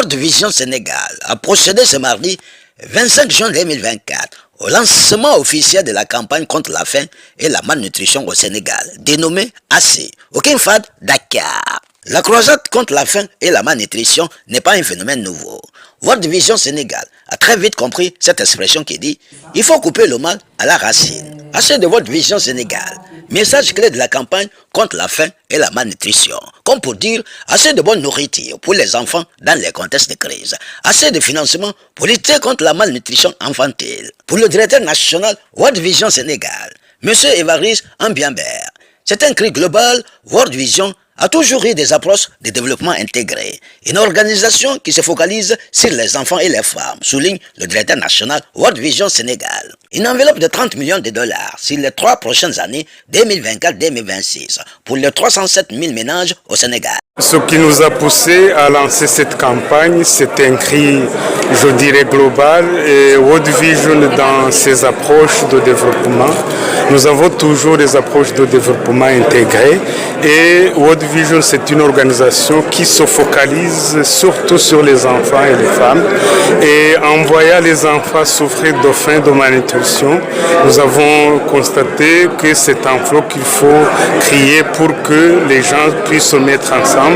World Vision Sénégal a procédé ce mardi 25 juin 2024 au lancement officiel de la campagne contre la faim et la malnutrition au Sénégal, dénommée AC, aucun fad Dakar. La croisade contre la faim et la malnutrition n'est pas un phénomène nouveau. World Vision Sénégal a très vite compris cette expression qui dit « Il faut couper le mal à la racine ». AC de World Vision Sénégal, message clé de la campagne contre la faim et la malnutrition. Comme pour dire assez de bonne nourriture pour les enfants dans les contextes de crise. Assez de financement pour lutter contre la malnutrition infantile. Pour le directeur national World Vision Sénégal, M. Évariste Ambiambert, c'est un cri global. World Vision a toujours eu des approches de développement intégré. Une organisation qui se focalise sur les enfants et les femmes, souligne le directeur national World Vision Sénégal. Une enveloppe de 30 millions de dollars sur les 3 prochaines années 2024-2026 pour les 307 000 ménages au Sénégal. Ce qui nous a poussé à lancer cette campagne, c'est un cri, je dirais, global. Et World Vision, dans ses approches de développement, nous avons toujours des approches de développement intégrées. Et World Vision, c'est une organisation qui se focalise surtout sur les enfants et les femmes. Et en voyant les enfants souffrir de faim, de malnutrition, nous avons constaté que c'est un flot qu'il faut crier pour que les gens puissent se mettre ensemble,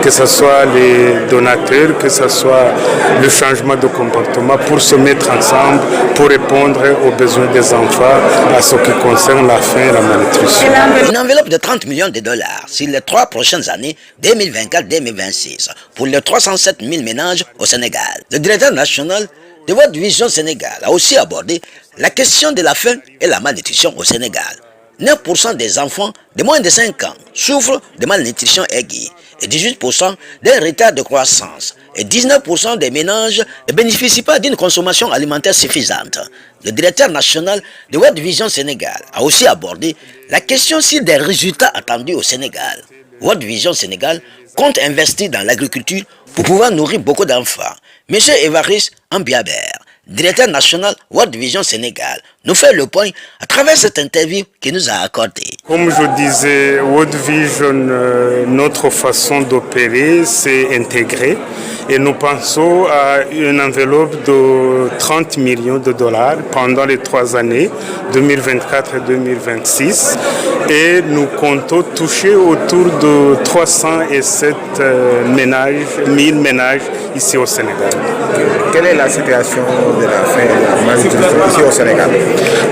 que ce soit les donateurs, que ce soit le changement de comportement, pour se mettre ensemble, pour répondre aux besoins des enfants à ce qui concerne la faim et la malnutrition. Une enveloppe de 30 millions de dollars sur les 3 prochaines années 2024-2026 pour les 307 000 ménages au Sénégal. Le directeur national de World Vision Sénégal a aussi abordé la question de la faim et la malnutrition au Sénégal. 9% des enfants de moins de 5 ans souffrent de malnutrition aiguë et 18% d'un retard de croissance et 19% des ménages ne bénéficient pas d'une consommation alimentaire suffisante. Le directeur national de World Vision Sénégal a aussi abordé la question sur des résultats attendus au Sénégal. World Vision Sénégal compte investir dans l'agriculture pour pouvoir nourrir beaucoup d'enfants. M. Évariste Ambiambert, directeur national World Vision Sénégal, nous fait le point à travers cette interview qu'il nous a accordée. Comme je disais, World Vision, notre façon d'opérer, c'est intégré. Et nous pensons à une enveloppe de 30 millions de dollars pendant les 3 années, 2024 et 2026. Et nous comptons toucher autour de 307 000 ménages ici au Sénégal. Quelle est la situation de la faim et de la malnutrition ici au Sénégal?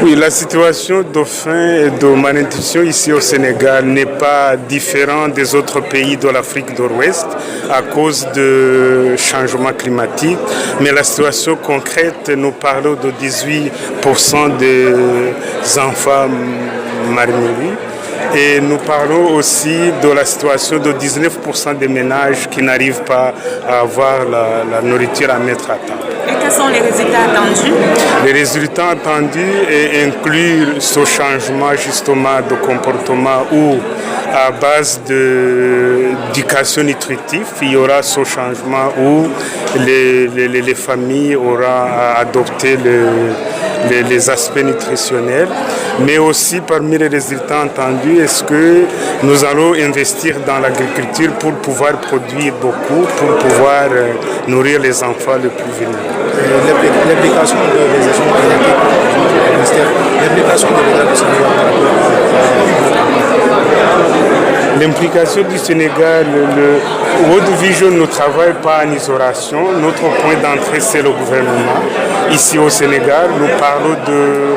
Oui, la situation de faim et de malnutrition ici au Sénégal n'est pas différente des autres pays de l'Afrique de l'Ouest à cause de changement climatique. Mais la situation concrète, nous parlons de 18% des enfants malnourris. Et nous parlons aussi de la situation de 19% des ménages qui n'arrivent pas à avoir la nourriture à mettre à table. Et quels sont les résultats attendus? Les résultats attendus incluent ce changement justement de comportement où, à base d'éducation nutritive, il y aura ce changement où les familles auront à adopter les aspects nutritionnels, mais aussi parmi les résultats entendus, est-ce que nous allons investir dans l'agriculture pour pouvoir produire beaucoup, pour pouvoir nourrir les enfants les plus vulnérables. L'implication des échanges politiques, l'implication de l'État du Sénégal. L'implication du Sénégal, le World Vision ne travaille pas en isolation. Notre point d'entrée, c'est le gouvernement. Ici au Sénégal, nous parlons de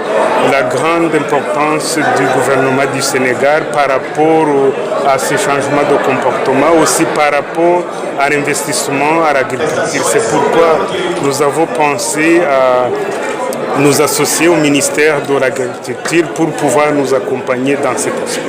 la grande importance du gouvernement du Sénégal par rapport à ces changements de comportement, aussi par rapport à l'investissement à l'agriculture. C'est pourquoi nous avons pensé à nous associer au ministère de l'Agriculture pour pouvoir nous accompagner dans cet aspect.